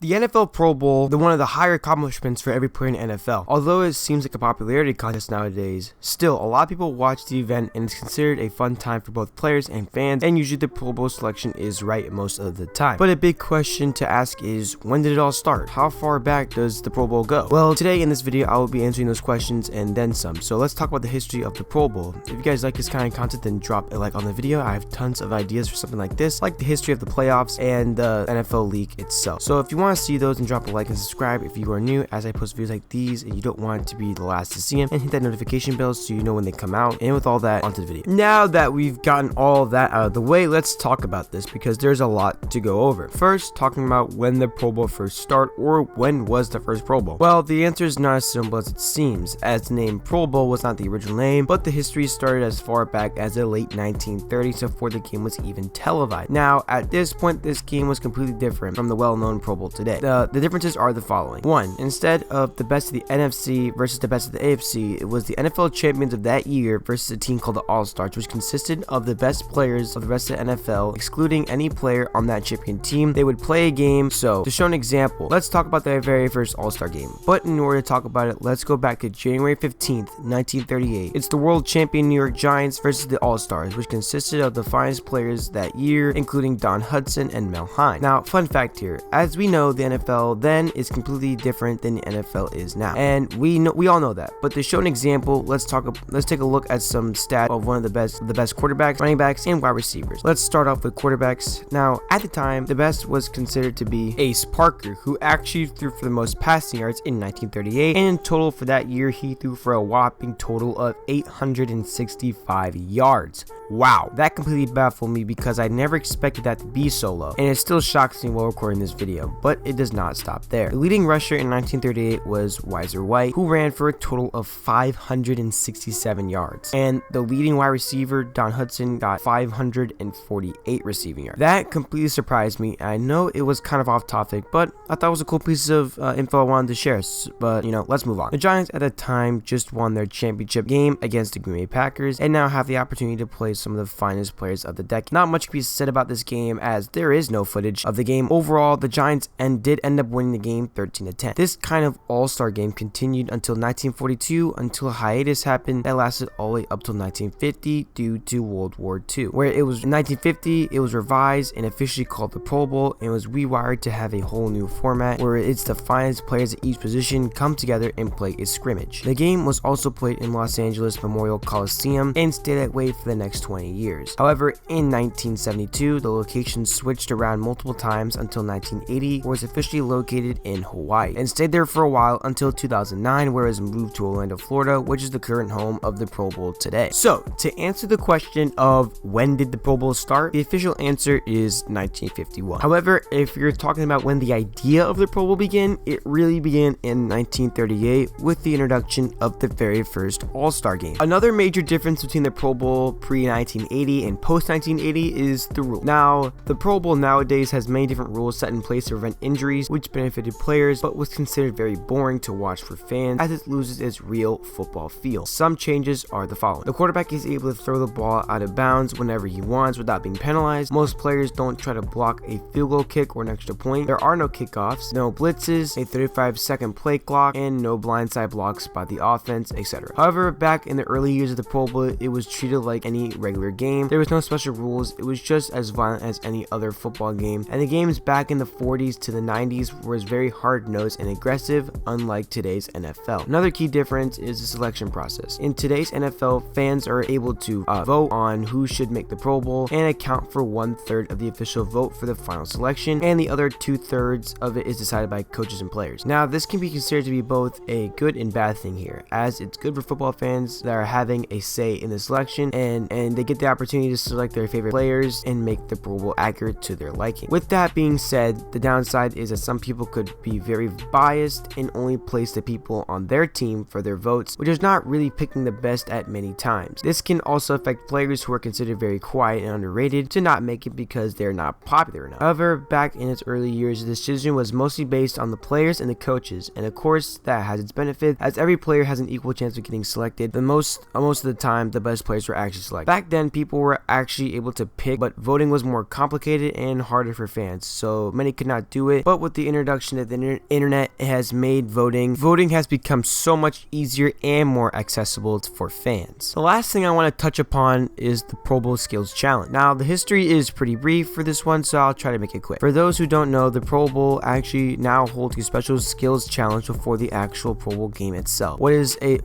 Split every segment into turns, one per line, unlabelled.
The NFL Pro Bowl is one of the higher accomplishments for every player in the NFL. Although it seems like a popularity contest nowadays, still a lot of people watch the event and it's considered a fun time for both players and fans, and usually the Pro Bowl selection is right most of the time. But a big question to ask is, when did it all start? How far back does the Pro Bowl go? Well, today in this video I will be answering those questions and then some. So let's talk about the history of the Pro Bowl. If you guys like this kind of content, then drop a like on the video. I have tons of ideas for something like this, like the history of the playoffs and the NFL league itself. So if you want to see those, and drop a like and subscribe if you are new, as I post videos like these and you don't want to be the last to see them, and hit that notification bell so you know when they come out. And with all that, onto the video. Now that we've gotten all that out of the way, let's talk about this because there's a lot to go over. First, talking about when the Pro Bowl first started, or when was the first Pro Bowl? Well, the answer is not as simple as it seems, as the name Pro Bowl was not the original name, but the history started as far back as the late 1930s before the game was even televised. Now, at this point, this game was completely different from the well-known Pro Bowl today. The differences are the following. 1. Instead of the best of the NFC versus the best of the AFC, it was the NFL champions of that year versus a team called the All-Stars, which consisted of the best players of the rest of the NFL, excluding any player on that champion team. They would play a game. So, to show an example, let's talk about their very first All-Star game. But in order to talk about it, let's go back to January 15th, 1938. It's the world champion New York Giants versus the All-Stars, which consisted of the finest players that year, including Don Hudson and Mel Hein. Now, fun fact here, as we know, the NFL then is completely different than the NFL is now, and we all know that. But to show an example, let's take a look at some stats of one of the best quarterbacks, running backs, and wide receivers. Let's start off with quarterbacks. Now, at the time, the best was considered to be Ace Parker, who actually threw for the most passing yards in 1938, and in total for that year, he threw for a whopping total of 865 yards. Wow, that completely baffled me because I never expected that to be so low, and it still shocks me while recording this video, but it does not stop there. The leading rusher in 1938 was Weiser White, who ran for a total of 567 yards, and the leading wide receiver, Don Hudson, got 548 receiving yards. That completely surprised me. I know it was kind of off topic, but I thought it was a cool piece of info I wanted to share, but let's move on. The Giants at the time just won their championship game against the Green Bay Packers, and now have the opportunity to play some of the finest players of the decade. Not much can be said about this game as there is no footage of the game. Overall, the Giants did end up winning the game 13-10. This kind of all-star game continued until 1942, until a hiatus happened that lasted all the way up till 1950 due to World War II, where it was in 1950 it was revised and officially called the Pro Bowl, and was rewired to have a whole new format where it's the finest players at each position come together and play a scrimmage. The game was also played in Los Angeles Memorial Coliseum and stayed that way for the next 20 years. However, in 1972, the location switched around multiple times until 1980, where it was officially located in Hawaii, and stayed there for a while until 2009, where it was moved to Orlando, Florida, which is the current home of the Pro Bowl today. So, to answer the question of when did the Pro Bowl start, the official answer is 1951. However, if you're talking about when the idea of the Pro Bowl began, it really began in 1938 with the introduction of the very first All-Star game. Another major difference between the Pro Bowl pre-1980 and post-1980 is the rule. Now, the Pro Bowl nowadays has many different rules set in place to prevent injuries, which benefited players, but was considered very boring to watch for fans as it loses its real football feel. Some changes are the following. The quarterback is able to throw the ball out of bounds whenever he wants without being penalized. Most players don't try to block a field goal kick or an extra point. There are no kickoffs, no blitzes, a 35-second play clock, and no blindside blocks by the offense, etc. However, back in the early years of the Pro Bowl, it was treated like any regular game. There was no special rules. It was just as violent as any other football game, and the games back in the 40s to the 90s was very hard-nosed and aggressive, unlike today's NFL. Another key difference is the selection process. In today's NFL, fans are able to vote on who should make the Pro Bowl and account for 1/3 of the official vote for the final selection, and the other 2/3 of it is decided by coaches and players. Now, this can be considered to be both a good and bad thing here, as it's good for football fans that are having a say in the selection, and they get the opportunity to select their favorite players and make the Pro Bowl accurate to their liking. With that being said, the downside is that some people could be very biased and only place the people on their team for their votes, which is not really picking the best at many times. This can also affect players who are considered very quiet and underrated to not make it because they're not popular enough. However, back in its early years, the decision was mostly based on the players and the coaches, and of course that has its benefit as every player has an equal chance of getting selected. Most of the time, the best players were actually selected. Back then, people were actually able to pick, but voting was more complicated and harder for fans, so many could not do it. But with the introduction of the internet, it has made voting has become so much easier and more accessible for fans. The last thing I want to touch upon is the Pro Bowl Skills Challenge. Now, the history is pretty brief for this one, so I'll try to make it quick. For those who don't know, the Pro Bowl actually now holds a special skills challenge before the actual Pro Bowl game itself. What is it?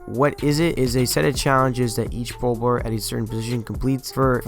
Is a set of challenges that each Pro Bowler at a certain position completes for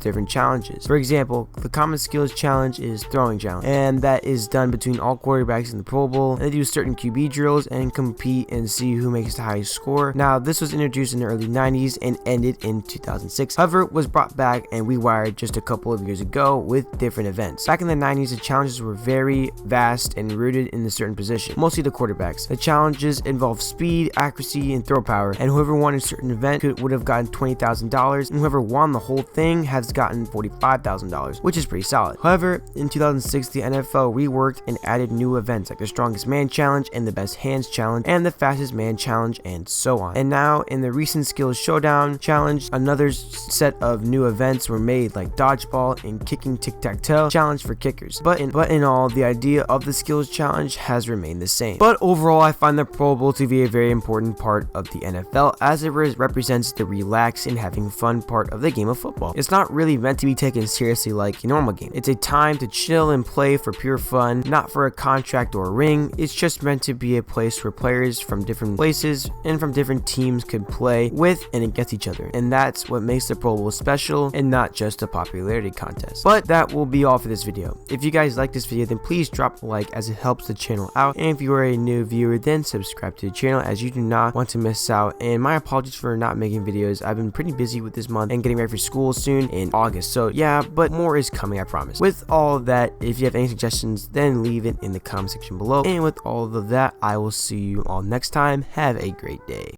different challenges. For example, the common skills challenge is throwing challenge, and that is done between all quarterbacks in the Pro Bowl, and they do certain QB drills and compete and see who makes the highest score. Now, this was introduced in the early 90s and ended in 2006. However, it was brought back and rewired just a couple of years ago with different events. Back in the 90s, the challenges were very vast and rooted in a certain position, mostly the quarterbacks. The challenges involved speed, accuracy, and throw power, and whoever won a certain event would have gotten $20,000, and whoever won the whole thing has gotten $45,000, which is pretty solid. However, in 2006, the NFL reworked and added new events like the strongest man challenge and the best hands challenge and the fastest man challenge, and so on. And now in the recent skills showdown challenge, another set of new events were made, like dodgeball and kicking tic-tac-toe challenge for kickers. But in all, the idea of the skills challenge has remained the same. But overall, I find the Pro Bowl to be a very important part of the NFL, as it represents the relaxed and having fun part of the game of football. It's not really meant to be taken seriously like a normal game. It's a time to chill and play for pure fun, not for a contract or a ring. It's just meant to be a place where players from different places and from different teams could play with and against each other. And that's what makes the Pro Bowl special and not just a popularity contest. But that will be all for this video. If you guys like this video, then please drop a like, as it helps the channel out. And if you are a new viewer, then subscribe to the channel, as you do not want to miss out. And my apologies for not making videos. I've been pretty busy with this month and getting ready for school soon in August. So yeah, but more is coming, I promise. With all of that, if you have any suggestions, then leave it in the comment section below. And with all of that, I will see you all next time. Have a great day.